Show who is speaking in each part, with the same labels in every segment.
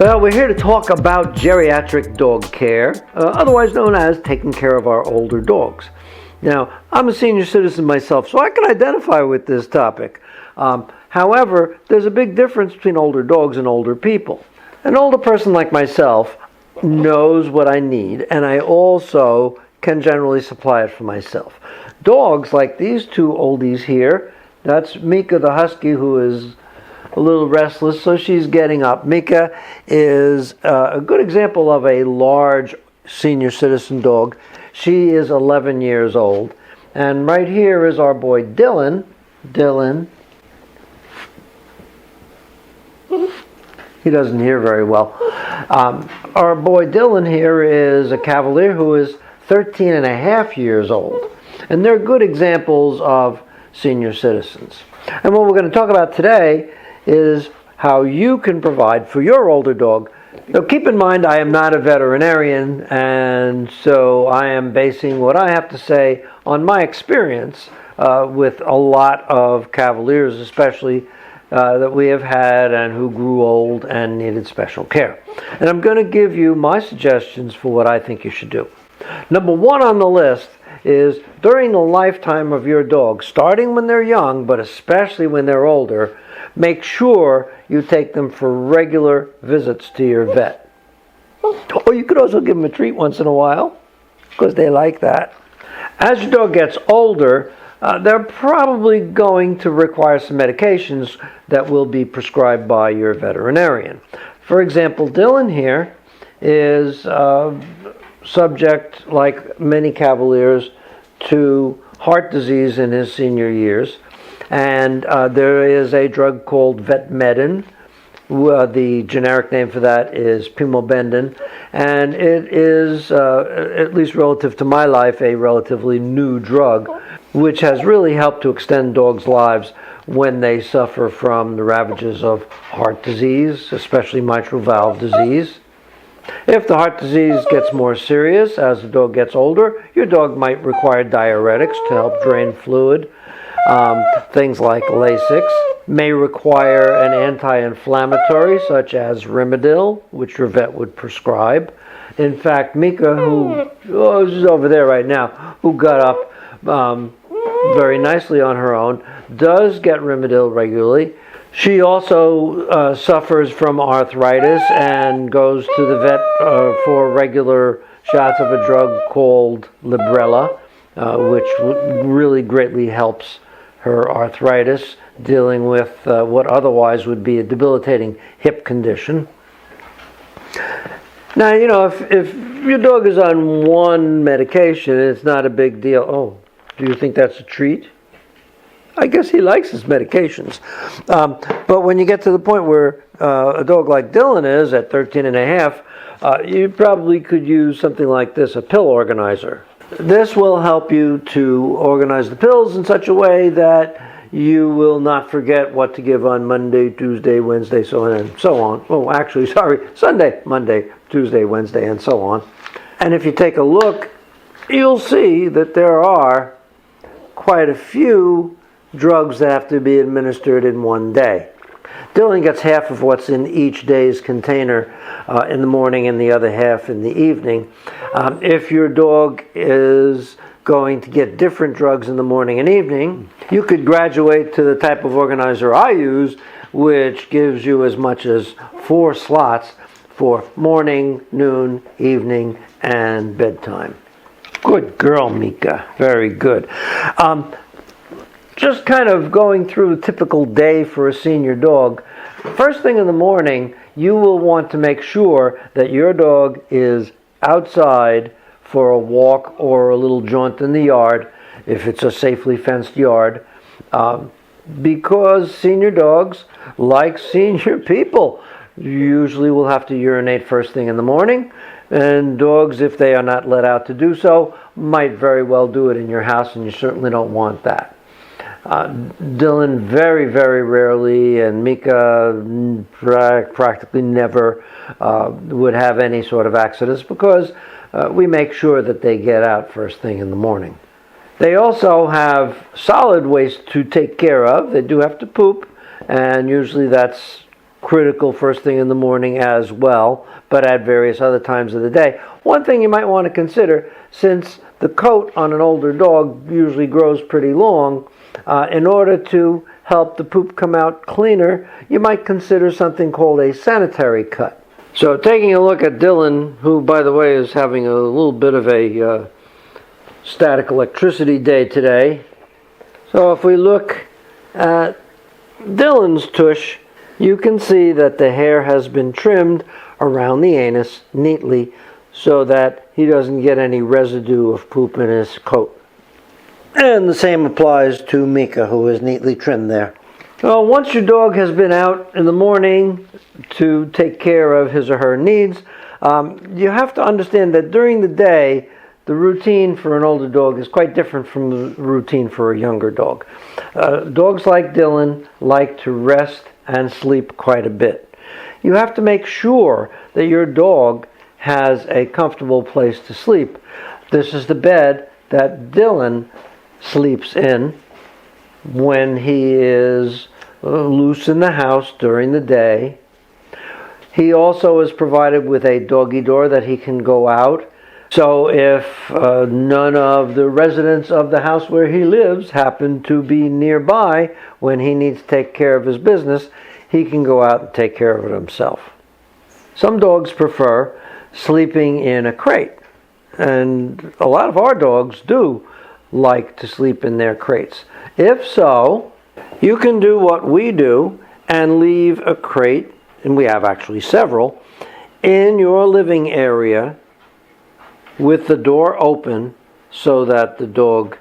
Speaker 1: Well, we're here to talk about geriatric dog care, otherwise known as taking care of our older dogs. Now, I'm a senior citizen myself, so I can identify with this topic. However, there's a big difference between older dogs and older people. An older person like myself knows what I need, and I also can generally supply it for myself. Dogs like these two oldies here, that's Mika the Husky, who is a little restless, so she's getting up. Mika is a good example of a large senior citizen dog. She is 11 years old. And right here is our boy Dylan. Dylan. He doesn't hear very well. Our boy Dylan here is a Cavalier who is 13 and a half years old. And they're good examples of senior citizens. And what we're going to talk about today is how you can provide for your older dog. Now keep in mind, I am not a veterinarian, and so I am basing what I have to say on my experience with a lot of Cavaliers, especially that we have had and who grew old and needed special care. And I'm going to give you my suggestions for what I think you should do. Number one on the list is during the lifetime of your dog, starting when they're young, but especially when they're older, make sure you take them for regular visits to your vet. Or you could also give them a treat once in a while, because they like that. As your dog gets older, they're probably going to require some medications that will be prescribed by your veterinarian. For example, Dylan here is subject, like many Cavaliers, to heart disease in his senior years. And there is a drug called Vetmedin. The generic name for that is Pimobendin. And it is, at least relative to my life, a relatively new drug, which has really helped to extend dogs' lives when they suffer from the ravages of heart disease, especially mitral valve disease. If the heart disease gets more serious as the dog gets older, your dog might require diuretics to help drain fluid. Things like Lasix may require an anti-inflammatory such as Rimadyl, which your vet would prescribe. In fact, Mika, she's over there right now, who got up very nicely on her own, does get Rimadyl regularly. She also suffers from arthritis and goes to the vet for regular shots of a drug called Librela, which really greatly helps her arthritis, dealing with what otherwise would be a debilitating hip condition. Now, you know, if your dog is on one medication, it's not a big deal. Oh, do you think that's a treat? I guess he likes his medications. But when you get to the point where a dog like Dylan is at 13 and a half, you probably could use something like this, a pill organizer. This will help you to organize the pills in such a way that you will not forget what to give on Monday, Tuesday, Wednesday, so on and so on. Oh, actually, sorry, Sunday, Monday, Tuesday, Wednesday, and so on. And if you take a look, you'll see that there are quite a few drugs that have to be administered in one day. Dylan gets half of what's in each day's container in the morning and the other half in the evening. If your dog is going to get different drugs in the morning and evening, you could graduate to the type of organizer I use, which gives you as much as 4 slots for morning, noon, evening, and bedtime. Good girl, Mika. Very good. Just kind of going through a typical day for a senior dog. First thing in the morning, you will want to make sure that your dog is outside for a walk or a little jaunt in the yard, if it's a safely fenced yard, because senior dogs, like senior people, usually will have to urinate first thing in the morning, and dogs, if they are not let out to do so, might very well do it in your house, and you certainly don't want that. Dylan very, very rarely, and Mika practically never would have any sort of accidents because we make sure that they get out first thing in the morning. They also have solid waste to take care of. They do have to poop, and usually that's critical first thing in the morning as well, but at various other times of the day. One thing you might want to consider, since the coat on an older dog usually grows pretty long, in order to help the poop come out cleaner, you might consider something called a sanitary cut. So taking a look at Dylan, who, by the way, is having a little bit of a static electricity day today. So if we look at Dylan's tush, you can see that the hair has been trimmed around the anus neatly so that he doesn't get any residue of poop in his coat. And the same applies to Mika, who is neatly trimmed there. Well, once your dog has been out in the morning to take care of his or her needs, you have to understand that during the day, the routine for an older dog is quite different from the routine for a younger dog. Dogs like Dylan like to rest and sleep quite a bit. You have to make sure that your dog has a comfortable place to sleep. This is the bed that Dylan sleeps in when he is loose in the house during the day. He also is provided with a doggy door that he can go out. So if none of the residents of the house where he lives happen to be nearby when he needs to take care of his business, he can go out and take care of it himself. Some dogs prefer sleeping in a crate, and a lot of our dogs do like to sleep in their crates. If so, you can do what we do and leave a crate, and we have actually several, in your living area with the door open so that the dog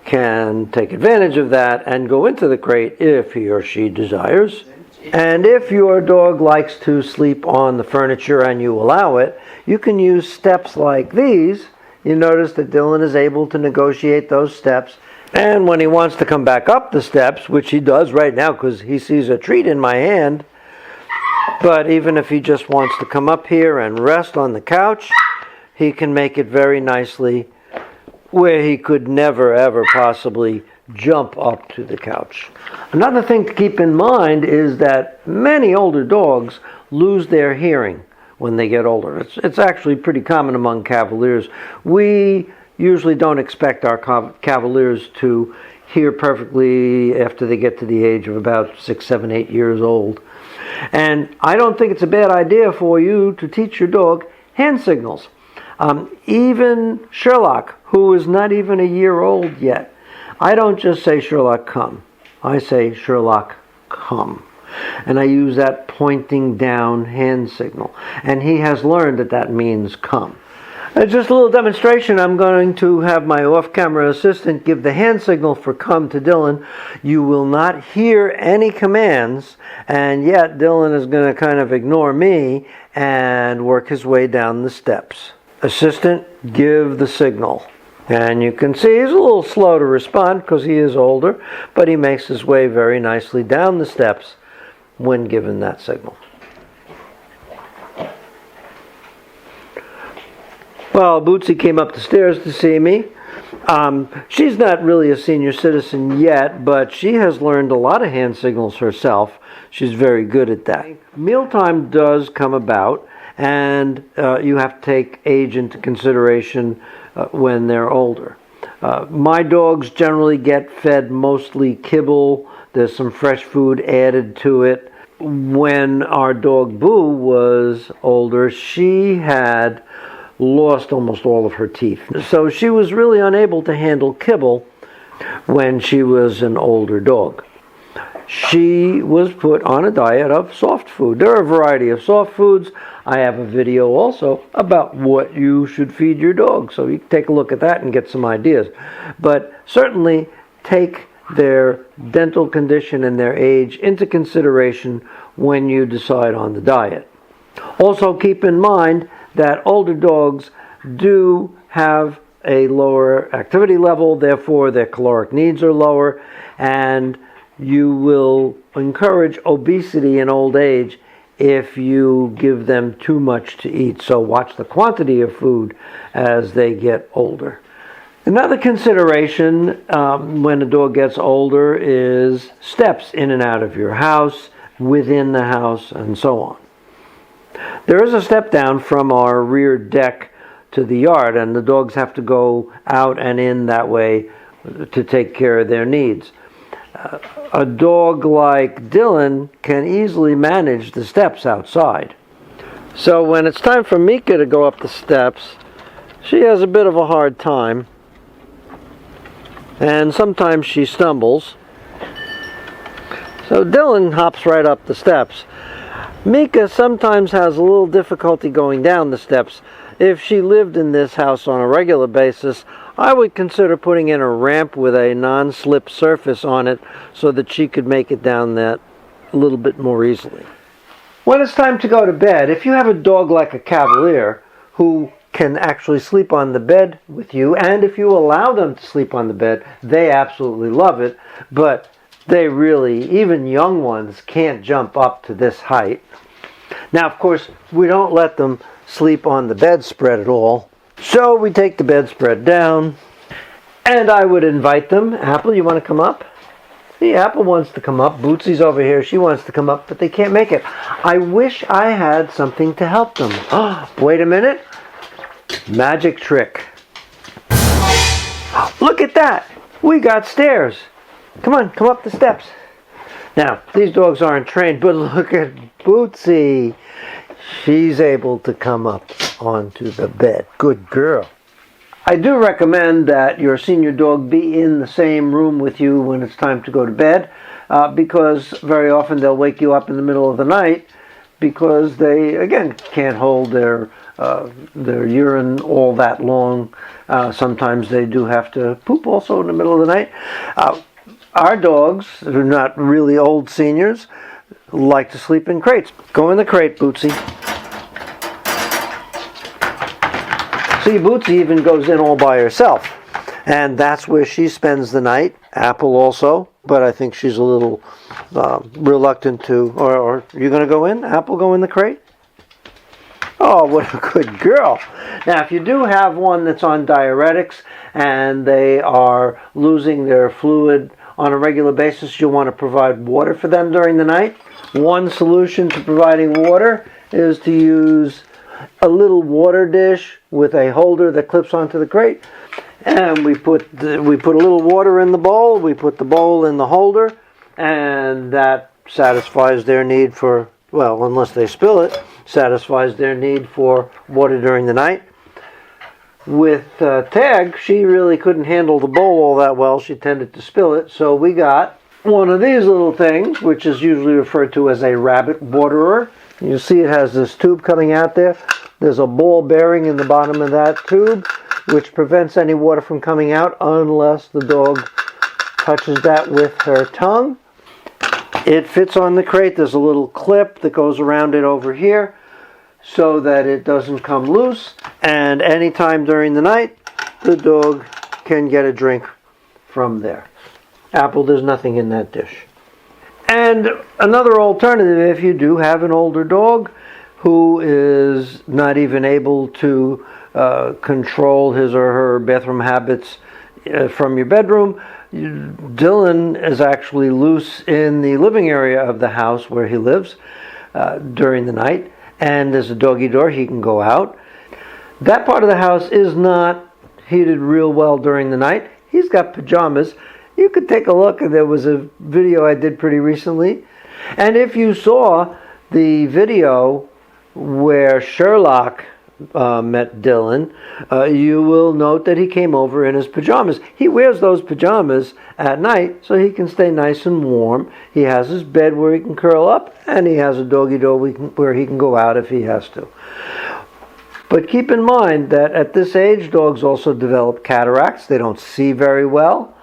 Speaker 1: can take advantage of that and go into the crate if he or she desires. And if your dog likes to sleep on the furniture and you allow it, you can use steps like these. You notice that Dylan is able to negotiate those steps. And when he wants to come back up the steps, which he does right now because he sees a treat in my hand, but even if he just wants to come up here and rest on the couch, he can make it very nicely where he could never ever possibly jump up to the couch. Another thing to keep in mind is that many older dogs lose their hearing when they get older. It's actually pretty common among Cavaliers. We usually don't expect our Cavaliers to hear perfectly after they get to the age of about 6, 7, 8 years old. And I don't think it's a bad idea for you to teach your dog hand signals. Even Sherlock, who is not even a year old yet, I don't just say, Sherlock, come. I say, Sherlock, come. And I use that pointing down hand signal. And he has learned that that means come. Just a little demonstration. I'm going to have my off-camera assistant give the hand signal for come to Dylan. You will not hear any commands, and yet Dylan is going to kind of ignore me and work his way down the steps. Assistant, give the signal. And you can see he's a little slow to respond because he is older, but he makes his way very nicely down the steps when given that signal. Well, Bootsy came up the stairs to see me. She's not really a senior citizen yet, but she has learned a lot of hand signals herself. She's very good at that. Mealtime does come about, and you have to take age into consideration when they're older. My dogs generally get fed mostly kibble. There's some fresh food added to it. When our dog Boo was older, she had lost almost all of her teeth. So she was really unable to handle kibble when she was an older dog. She was put on a diet of soft food. There are a variety of soft foods. I have a video also about what you should feed your dog, so you can take a look at that and get some ideas. But certainly take their dental condition and their age into consideration when you decide on the diet. Also keep in mind that older dogs do have a lower activity level, therefore their caloric needs are lower, and you will encourage obesity in old age if you give them too much to eat. So watch the quantity of food as they get older. Another consideration when a dog gets older is steps in and out of your house, within the house, and so on. There is a step down from our rear deck to the yard, and the dogs have to go out and in that way to take care of their needs. A dog like Dylan can easily manage the steps outside. So when it's time for Mika to go up the steps, she has a bit of a hard time, and sometimes she stumbles. So Dylan hops right up the steps. Mika sometimes has a little difficulty going down the steps. If she lived in this house on a regular basis, I would consider putting in a ramp with a non-slip surface on it so that she could make it down that a little bit more easily. When it's time to go to bed, if you have a dog like a Cavalier who can actually sleep on the bed with you, and if you allow them to sleep on the bed, they absolutely love it, but they really, even young ones, can't jump up to this height. Now, of course, we don't let them sleep on the bedspread at all. So we take the bedspread down, and I would invite them. Apple, you want to come up? See, Apple wants to come up. Bootsy's over here. She wants to come up, but they can't make it. I wish I had something to help them. Oh, wait a minute. Magic trick. Look at that. We got stairs. Come on, come up the steps. Now, these dogs aren't trained, but look at Bootsy. She's able to come up onto the bed. Good girl. I do recommend that your senior dog be in the same room with you when it's time to go to bed, because very often they'll wake you up in the middle of the night because they, again, can't hold their urine all that long. Sometimes they do have to poop also in the middle of the night. Our dogs, who are not really old seniors, like to sleep in crates. Go in the crate, Bootsy. See, Bootsy even goes in all by herself. And that's where she spends the night. Apple also, but I think she's a little reluctant to. Or you going to go in? Apple, go in the crate? Oh, what a good girl. Now, if you do have one that's on diuretics and they are losing their fluid on a regular basis, you'll want to provide water for them during the night. One solution to providing water is to use a little water dish with a holder that clips onto the crate. And we put a little water in the bowl, we put the bowl in the holder, and that satisfies their need for, well, unless they spill it, satisfies their need for water during the night. With Tag, she really couldn't handle the bowl all that well. She tended to spill it, so we got one of these little things, which is usually referred to as a rabbit waterer. You see it has this tube coming out there. There's a ball bearing in the bottom of that tube, which prevents any water from coming out unless the dog touches that with her tongue. It fits on the crate. There's a little clip that goes around it over here so that it doesn't come loose. And anytime during the night, the dog can get a drink from there. Apple, there's nothing in that dish. And another alternative, if you do have an older dog who is not even able to control his or her bathroom habits from your bedroom, Dylan is actually loose in the living area of the house where he lives during the night, and there's a doggy door. He can go out. That part of the house is not heated real well during the night. He's got pajamas. You could take a look. There was a video I did pretty recently. And if you saw the video where Sherlock met Dylan, you will note that he came over in his pajamas. He wears those pajamas at night so he can stay nice and warm. He has his bed where he can curl up, and he has a doggy door where he can go out if he has to. But keep in mind that at this age, dogs also develop cataracts. They don't see very well.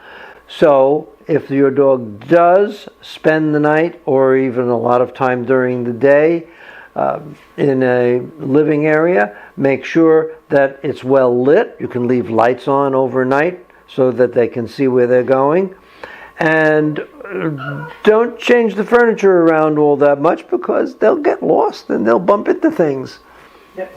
Speaker 1: So if your dog does spend the night or even a lot of time during the day in a living area, make sure that it's well lit. You can leave lights on overnight so that they can see where they're going. And don't change the furniture around all that much because they'll get lost and they'll bump into things. Yep.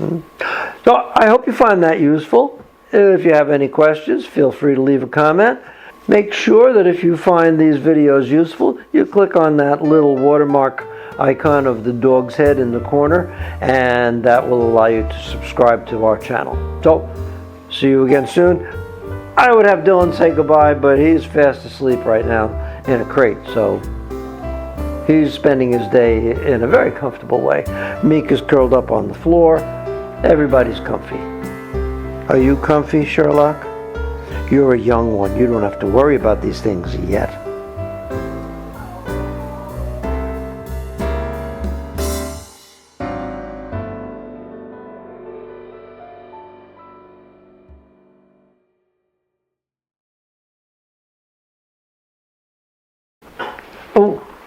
Speaker 1: So I hope you find that useful. If you have any questions, feel free to leave a comment. Make sure that if you find these videos useful, you click on that little watermark icon of the dog's head in the corner, and that will allow you to subscribe to our channel. So, see you again soon. I would have Dylan say goodbye, but he's fast asleep right now in a crate, so he's spending his day in a very comfortable way. Meek is curled up on the floor. Everybody's comfy. Are you comfy, Sherlock? You're a young one. You don't have to worry about these things yet.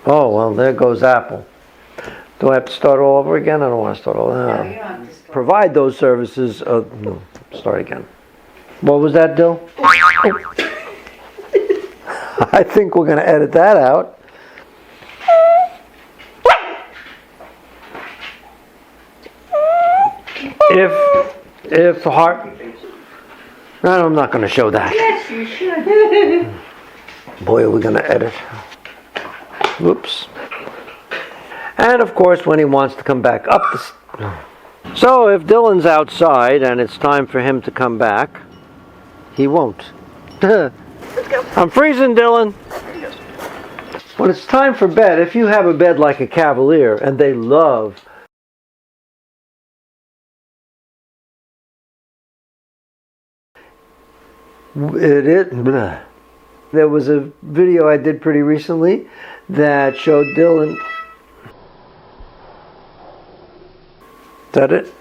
Speaker 1: Oh, well, there goes Apple. Do I have to start all over again? I don't want to start all over.
Speaker 2: No, you don't have to start.
Speaker 1: Provide those services. No, start again. What was that, Dill? I think we're going to edit that out. If heart... No, I'm not going to show that.
Speaker 2: Yes, you should.
Speaker 1: Boy, are we going to edit. Whoops. And of course, when he wants to come back up the... So, if Dylan's outside and it's time for him to come back, he won't. I'm freezing, Dylan. When it's time for bed, if you have a bed like a Cavalier, and they love... There was a video I did pretty recently that showed Dylan... Is that it?